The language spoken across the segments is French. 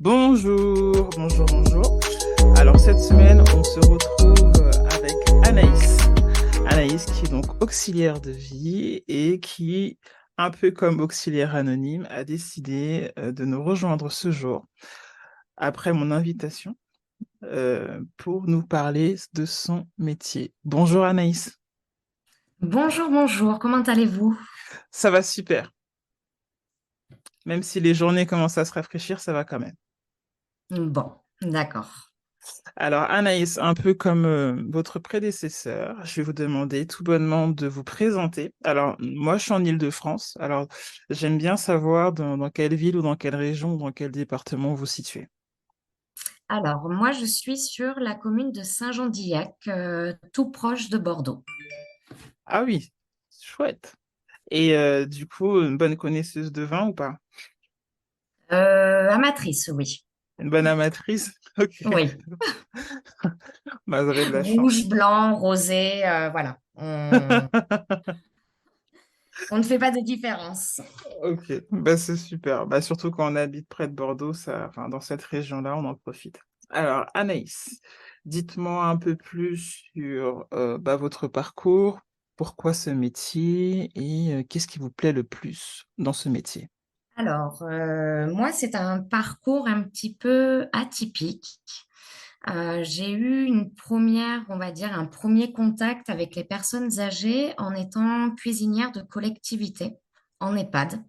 Bonjour, bonjour, bonjour. Alors cette semaine, on se retrouve avec Anaïs. Anaïs qui est donc auxiliaire de vie et qui, un peu comme auxiliaire anonyme, a décidé de nous rejoindre ce jour après mon invitation pour nous parler de son métier. Bonjour Anaïs, Bonjour, bonjour, comment allez-vous? ça va super. Même si les journées commencent à se rafraîchir, ça va quand même. Bon, d'accord. Alors, Anaïs, un peu comme votre prédécesseur, je vais vous demander tout bonnement de vous présenter. Alors, moi, je suis en Île-de-France. Alors, j'aime bien savoir dans quelle ville ou dans quelle région ou dans quel département vous situez. Alors, moi, je suis sur la commune de Saint-Jean-d'Illac, tout proche de Bordeaux. Ah oui, chouette. Et du coup, une bonne connaisseuse de vin ou pas? Amatrice, oui. Une bonne amatrice? Ok, Oui. bah, vous avez de la Rouge, chance. blanc, rosé, voilà. On ne fait pas de différence. Ok, bah, c'est super. Bah, surtout quand on habite près de Bordeaux, ça, enfin, dans cette région-là, on en profite. Alors, Anaïs, dites-moi un peu plus sur bah, votre parcours, pourquoi ce métier et qu'est-ce qui vous plaît le plus dans ce métier? Alors, moi, c'est un parcours un petit peu atypique. J'ai eu une première, on va dire, un premier contact avec les personnes âgées en étant cuisinière de collectivité en EHPAD.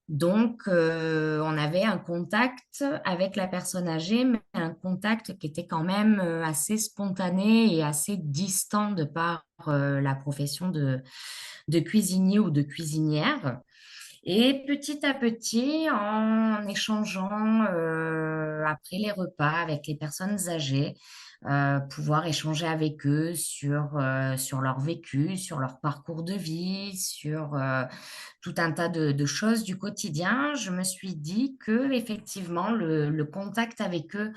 Donc, on avait un contact avec la personne âgée, mais un contact qui était quand même assez spontané et assez distant de par la profession de cuisinier ou de cuisinière. Et petit à petit, en échangeant après les repas avec les personnes âgées, pouvoir échanger avec eux sur leur vécu, sur leur parcours de vie, sur tout un tas de choses du quotidien, je me suis dit que effectivement le contact avec eux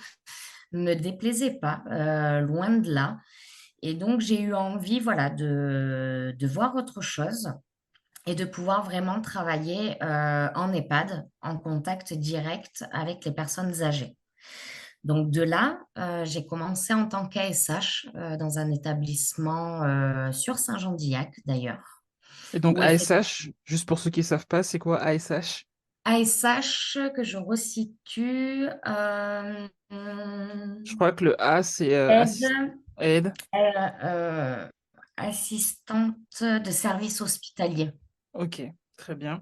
me déplaisait pas, loin de là. Et donc j'ai eu envie, voilà, de voir autre chose et de pouvoir vraiment travailler en EHPAD, en contact direct avec les personnes âgées. Donc de là, j'ai commencé en tant qu'ASH dans un établissement sur Saint-Jean-d'Illac d'ailleurs, Et donc où effectivement ASH, juste pour ceux qui ne savent pas, c'est quoi ASH? ASH que je resitue, Je crois que le A, c'est aide, aide. euh, assistante de service hospitalier. Ok, très bien.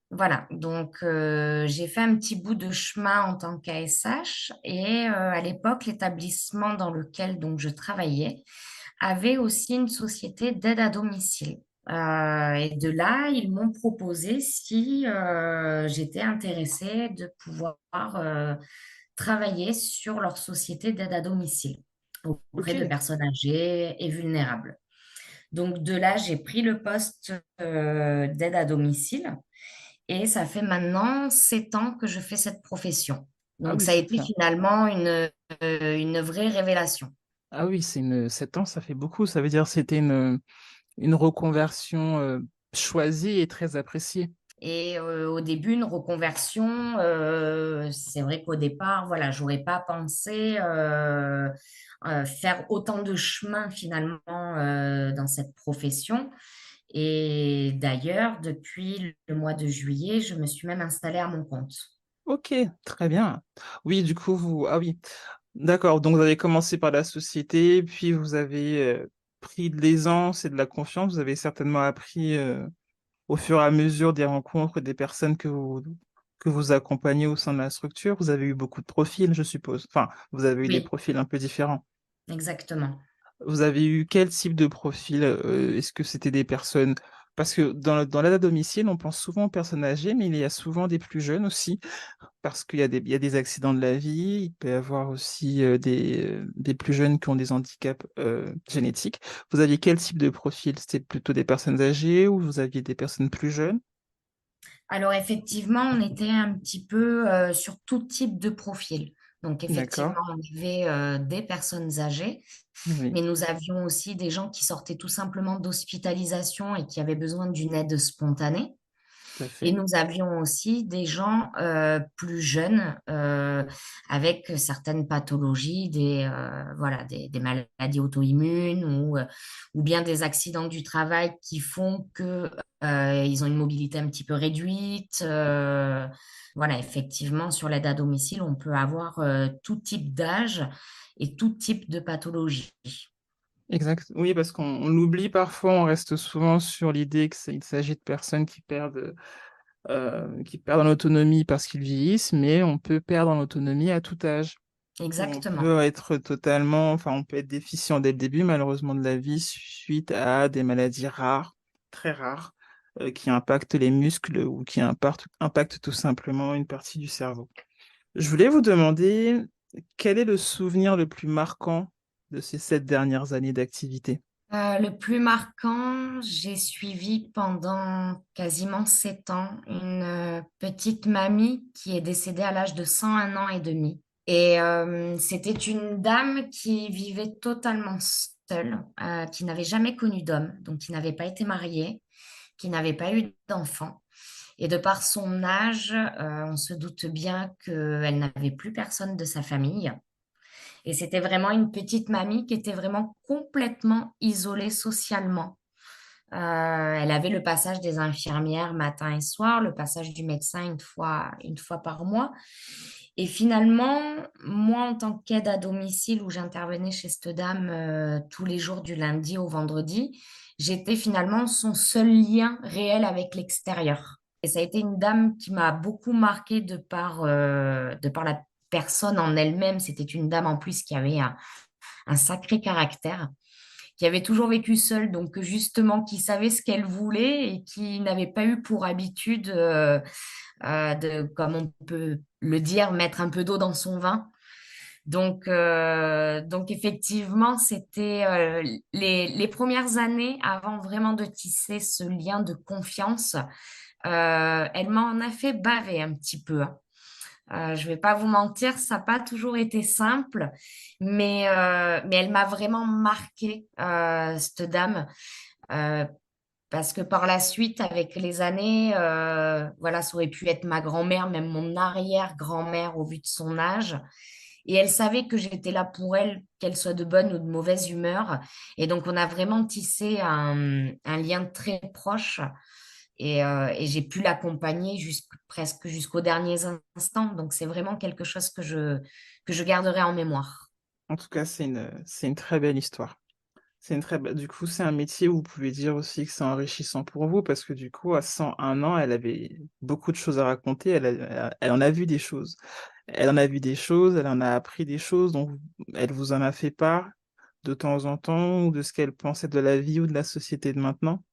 Voilà, donc j'ai fait un petit bout de chemin en tant qu'ASH et à l'époque, l'établissement dans lequel donc je travaillais avait aussi une société d'aide à domicile. Et de là, ils m'ont proposé si j'étais intéressée de pouvoir travailler sur leur société d'aide à domicile auprès de Ok. personnes âgées et vulnérables. Donc de là, j'ai pris le poste d'aide à domicile. Et ça fait maintenant 7 ans que je fais cette profession. Ah Donc, oui, ça a c'est été bien. finalement une vraie révélation. Ah oui, 7 ans, ça fait beaucoup. Ça veut dire que c'était une reconversion choisie et très appréciée. Et au début, une reconversion, c'est vrai qu'au départ, voilà, j'aurais pas pensé faire autant de chemin finalement dans cette profession. Et d'ailleurs, depuis le mois de juillet, je me suis même installée à mon compte. Ok, très bien. Oui, du coup, ah oui, d'accord. Donc, vous avez commencé par la société, puis vous avez pris de l'aisance et de la confiance. Vous avez certainement appris au fur et à mesure des rencontres des personnes que vous accompagnez au sein de la structure. Vous avez eu beaucoup de profils, je suppose. Enfin, vous avez eu des Oui, profils un peu différents. exactement. Vous avez eu quel type de profil? Est-ce que c'était des personnes... Parce que dans l'aide à domicile, on pense souvent aux personnes âgées, mais il y a souvent des plus jeunes aussi, parce qu'il y a des accidents de la vie, il peut y avoir aussi des plus jeunes qui ont des handicaps génétiques. Vous aviez quel type de profil? C'était plutôt des personnes âgées ou vous aviez des personnes plus jeunes? Alors effectivement, on était un petit peu sur tout type de profil. Donc D'accord. effectivement, on avait des personnes âgées, Oui. mais nous avions aussi des gens qui sortaient tout simplement d'hospitalisation et qui avaient besoin d'une aide spontanée. tout à Et fait. nous avions aussi des gens plus jeunes avec certaines pathologies, voilà, des maladies auto-immunes ou bien des accidents du travail qui font que ils ont une mobilité un petit peu réduite. Voilà, effectivement, sur l'aide à domicile, on peut avoir tout type d'âge et tout type de pathologie. Exact. Oui, parce qu'on l'oublie parfois, on reste souvent sur l'idée qu'il s'agit de personnes qui perdent en autonomie parce qu'ils vieillissent, mais on peut perdre en autonomie à tout âge. Ou on Exactement. peut être totalement, enfin, on peut être déficient dès le début, malheureusement, de la vie, suite à des maladies rares, très rares, qui impactent les muscles ou qui impactent tout simplement une partie du cerveau. Je voulais vous demander, quel est le souvenir le plus marquant de ces 7 dernières années d'activité? Le plus marquant, j'ai suivi pendant quasiment 7 ans une petite mamie qui est décédée à l'âge de 101 ans et demi. Et c'était une dame qui vivait totalement seule, qui n'avait jamais connu d'homme, donc qui n'avait pas été mariée, qui n'avait pas eu d'enfant. Et de par son âge, on se doute bien qu'elle n'avait plus personne de sa famille. Et c'était vraiment une petite mamie qui était vraiment complètement isolée socialement. Elle avait le passage des infirmières matin et soir, le passage du médecin une fois par mois. Et finalement, moi, en tant qu'aide à domicile où j'intervenais chez cette dame tous les jours du lundi au vendredi, j'étais finalement son seul lien réel avec l'extérieur. Et ça a été une dame qui m'a beaucoup marquée de par la personne en elle-même. C'était une dame en plus qui avait un sacré caractère, qui avait toujours vécu seule, donc justement qui savait ce qu'elle voulait et qui n'avait pas eu pour habitude de, comme on peut le dire, mettre un peu d'eau dans son vin. Donc effectivement, c'était les premières années avant vraiment de tisser ce lien de confiance. Elle m'en a fait baver un petit peu, hein. Je vais pas vous mentir, ça n'a pas toujours été simple, mais elle m'a vraiment marquée, cette dame, euh, parce que par la suite, avec les années, voilà, ça aurait pu être ma grand-mère, même mon arrière-grand-mère au vu de son âge. Et elle savait que j'étais là pour elle, qu'elle soit de bonne ou de mauvaise humeur. Et donc, on a vraiment tissé un lien très proche. Et j'ai pu l'accompagner presque jusqu'aux derniers instants. Donc, c'est vraiment quelque chose que je garderai en mémoire. En tout cas, c'est une très belle histoire. C'est une très belle Du coup, c'est un métier où vous pouvez dire aussi que c'est enrichissant pour vous parce que du coup, à 101 ans, elle avait beaucoup de choses à raconter. Elle en a vu des choses. Elle en a vu des choses, elle en a appris des choses, donc elle vous en a fait part de temps en temps ou de ce qu'elle pensait de la vie ou de la société de maintenant.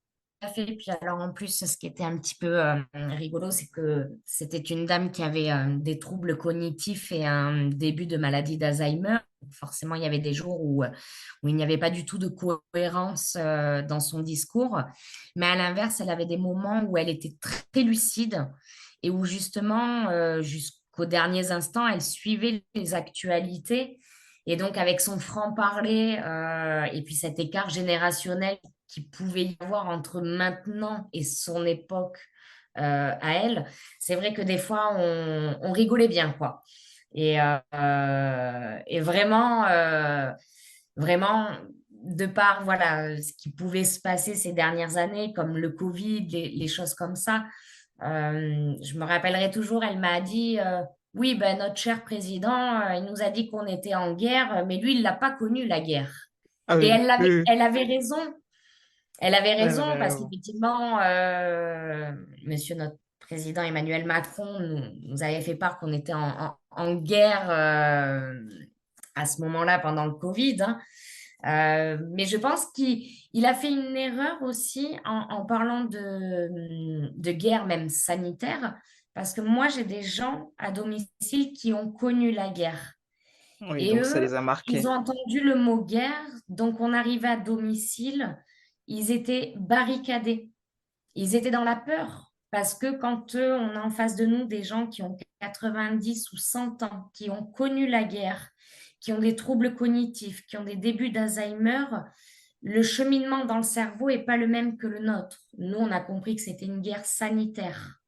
Tout à fait. Puis alors en plus, ce qui était un petit peu rigolo, c'est que c'était une dame qui avait des troubles cognitifs et un début de maladie d'Alzheimer. Forcément, il y avait des jours où il n'y avait pas du tout de cohérence dans son discours. Mais à l'inverse, elle avait des moments où elle était très lucide et où justement, jusqu'aux derniers instants, elle suivait les actualités. Et donc, avec son franc-parler et puis cet écart générationnel qu'il pouvait y avoir entre maintenant et son époque à elle, c'est vrai que des fois, on rigolait bien, quoi. Et vraiment, vraiment, de par voilà, ce qui pouvait se passer ces dernières années, comme le Covid, les choses comme ça, je me rappellerai toujours, elle m'a dit, oui, ben, notre cher président, il nous a dit qu'on était en guerre, mais lui, il l'a pas connu, la guerre. Ah Et oui, oui, oui. elle avait raison. Elle avait Elle raison avait parce raison. qu'effectivement, monsieur notre président Emmanuel Macron nous avait fait part qu'on était en guerre à ce moment-là pendant le Covid, hein. Mais je pense qu'il a fait une erreur aussi en parlant de guerre même sanitaire, parce que moi, j'ai des gens à domicile qui ont connu la guerre. Oui, Et donc ça eux, les a ils marqués. ont entendu le mot guerre, donc on arrivait à domicile, ils étaient barricadés, ils étaient dans la peur. Parce que quand on a en face de nous des gens qui ont 90 ou 100 ans, qui ont connu la guerre, qui ont des troubles cognitifs, qui ont des débuts d'Alzheimer, le cheminement dans le cerveau n'est pas le même que le nôtre. Nous, on a compris que c'était une guerre sanitaire.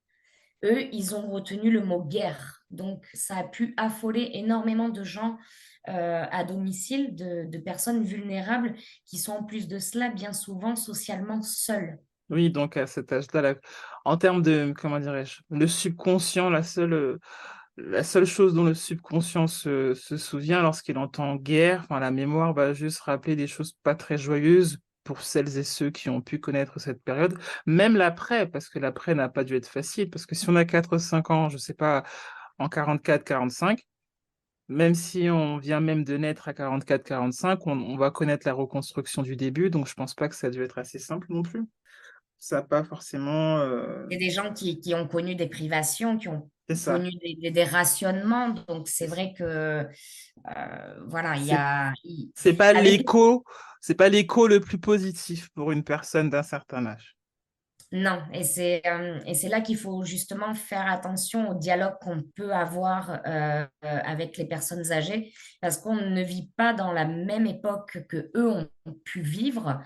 eux, ils ont retenu le mot guerre. Donc, ça a pu affoler énormément de gens à domicile, de personnes vulnérables qui sont en plus de cela bien souvent socialement seules. Oui, donc à cet âge-là, en termes de, comment dirais-je, le subconscient, la seule chose dont le subconscient se souvient lorsqu'il entend guerre, enfin, la mémoire va juste rappeler des choses pas très joyeuses pour celles et ceux qui ont pu connaître cette période, même l'après, parce que l'après n'a pas dû être facile, parce que si on a 4 ou 5 ans, je sais pas, en 44, 45, même si on vient même de naître à 44, 45, on va connaître la reconstruction du début, donc je pense pas que ça a dû être assez simple non plus. Ça n'a pas forcément... Il y a des gens qui ont connu des privations, qui ont C'est ça. connu des rationnements. Donc, c'est C'est vrai que, voilà, il y c'est a, c'est pas avec l'écho, c'est pas l'écho le plus positif pour une personne d'un certain âge. Non, et c'est là qu'il faut justement faire attention au dialogue qu'on peut avoir avec les personnes âgées, parce qu'on ne vit pas dans la même époque que eux ont pu vivre.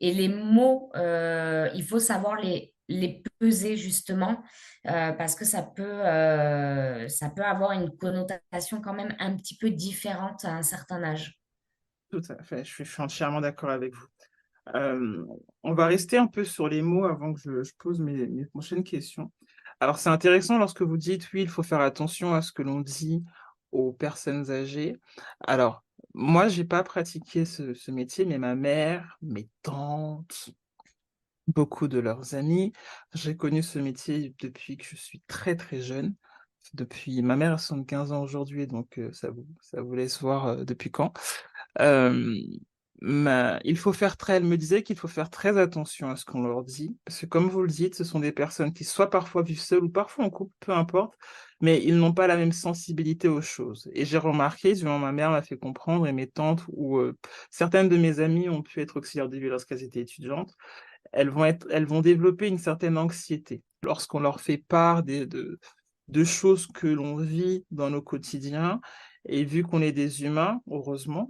Et les mots, il faut savoir les peser justement, parce que ça peut avoir une connotation quand même un petit peu différente à un certain âge. Tout à fait, je suis entièrement d'accord avec vous. Euh, on va rester un peu sur les mots avant que je pose mes prochaines questions. Alors, c'est intéressant lorsque vous dites, oui, il faut faire attention à ce que l'on dit aux personnes âgées. Alors, moi, j'ai pas pratiqué ce métier, mais ma mère, mes tantes, beaucoup de leurs amis, j'ai connu ce métier depuis que je suis très très jeune. Depuis ma mère a 75 ans aujourd'hui, donc ça vous laisse voir depuis quand. Euh, il faut faire très, elle me disait qu'il faut faire très attention à ce qu'on leur dit, parce que comme vous le dites, ce sont des personnes qui soit parfois vivent seules ou parfois en couple, peu importe, mais ils n'ont pas la même sensibilité aux choses. Et j'ai remarqué, durant ma mère m'a fait comprendre, et mes tantes, ou certaines de mes amies ont pu être auxiliaires de vie lorsqu'elles étaient étudiantes, elles vont développer une certaine anxiété lorsqu'on leur fait part de choses que l'on vit dans nos quotidiens. Et vu qu'on est des humains, heureusement,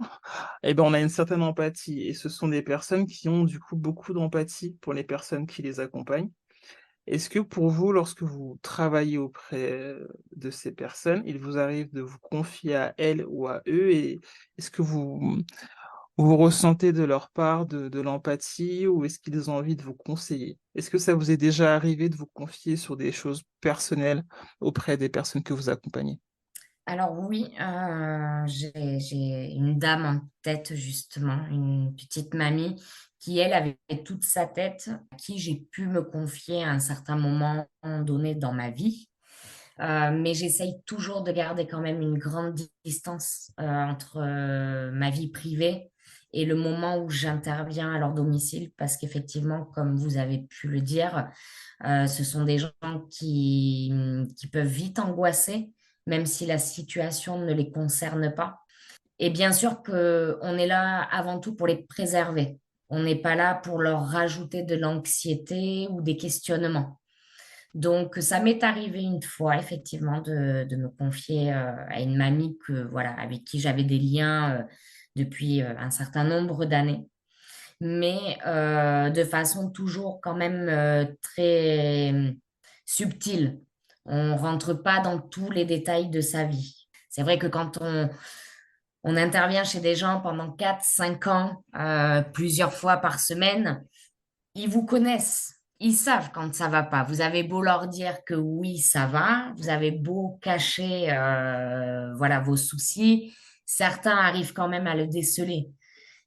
eh ben, on a une certaine empathie. Et ce sont des personnes qui ont du coup beaucoup d'empathie pour les personnes qui les accompagnent. Est-ce que pour vous, lorsque vous travaillez auprès de ces personnes, il vous arrive de vous confier à elles ou à eux et est-ce que vous ressentez de leur part de l'empathie ou est-ce qu'ils ont envie de vous conseiller? Est-ce que ça vous est déjà arrivé de vous confier sur des choses personnelles auprès des personnes que vous accompagnez? Alors oui, j'ai une dame en tête justement, une petite mamie qui, elle, avait toute sa tête, à qui j'ai pu me confier à un certain moment donné dans ma vie. Mais j'essaye toujours de garder quand même une grande distance entre ma vie privée et le moment où j'interviens à leur domicile, parce qu'effectivement, comme vous avez pu le dire, ce sont des gens qui peuvent vite angoisser, même si la situation ne les concerne pas. Et bien sûr qu'on est là avant tout pour les préserver. On n'est pas là pour leur rajouter de l'anxiété ou des questionnements. Donc, ça m'est arrivé une fois, effectivement, de me confier à une mamie voilà, avec qui j'avais des liens depuis un certain nombre d'années, mais de façon toujours quand même très subtile. On rentre pas dans tous les détails de sa vie. C'est vrai que quand on intervient chez des gens pendant 4, 5 ans, plusieurs fois par semaine, ils vous connaissent. Ils savent quand ça va pas. Vous avez beau leur dire que oui, ça va, vous avez beau cacher voilà, vos soucis, certains arrivent quand même à le déceler.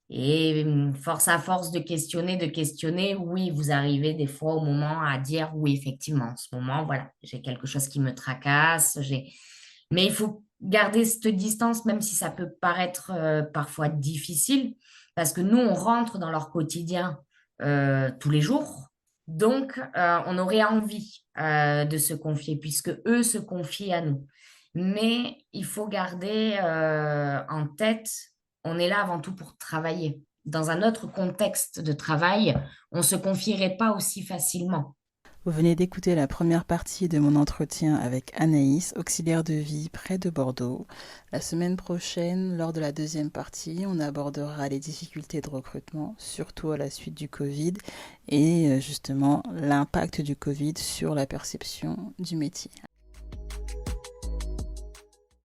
Et force à force de questionner, oui, vous arrivez des fois au moment à dire oui, effectivement, en ce moment, voilà, j'ai quelque chose qui me tracasse, mais il faut garder cette distance, même si ça peut paraître parfois difficile, parce que nous, on rentre dans leur quotidien tous les jours. Donc, on aurait envie de se confier, puisque eux se confient à nous. Mais il faut garder en tête, on est là avant tout pour travailler. Dans un autre contexte de travail, on ne se confierait pas aussi facilement. Vous venez d'écouter la première partie de mon entretien avec Anaïs, auxiliaire de vie près de Bordeaux. La semaine prochaine, lors de la deuxième partie, on abordera les difficultés de recrutement, surtout à la suite du Covid, et justement l'impact du Covid sur la perception du métier.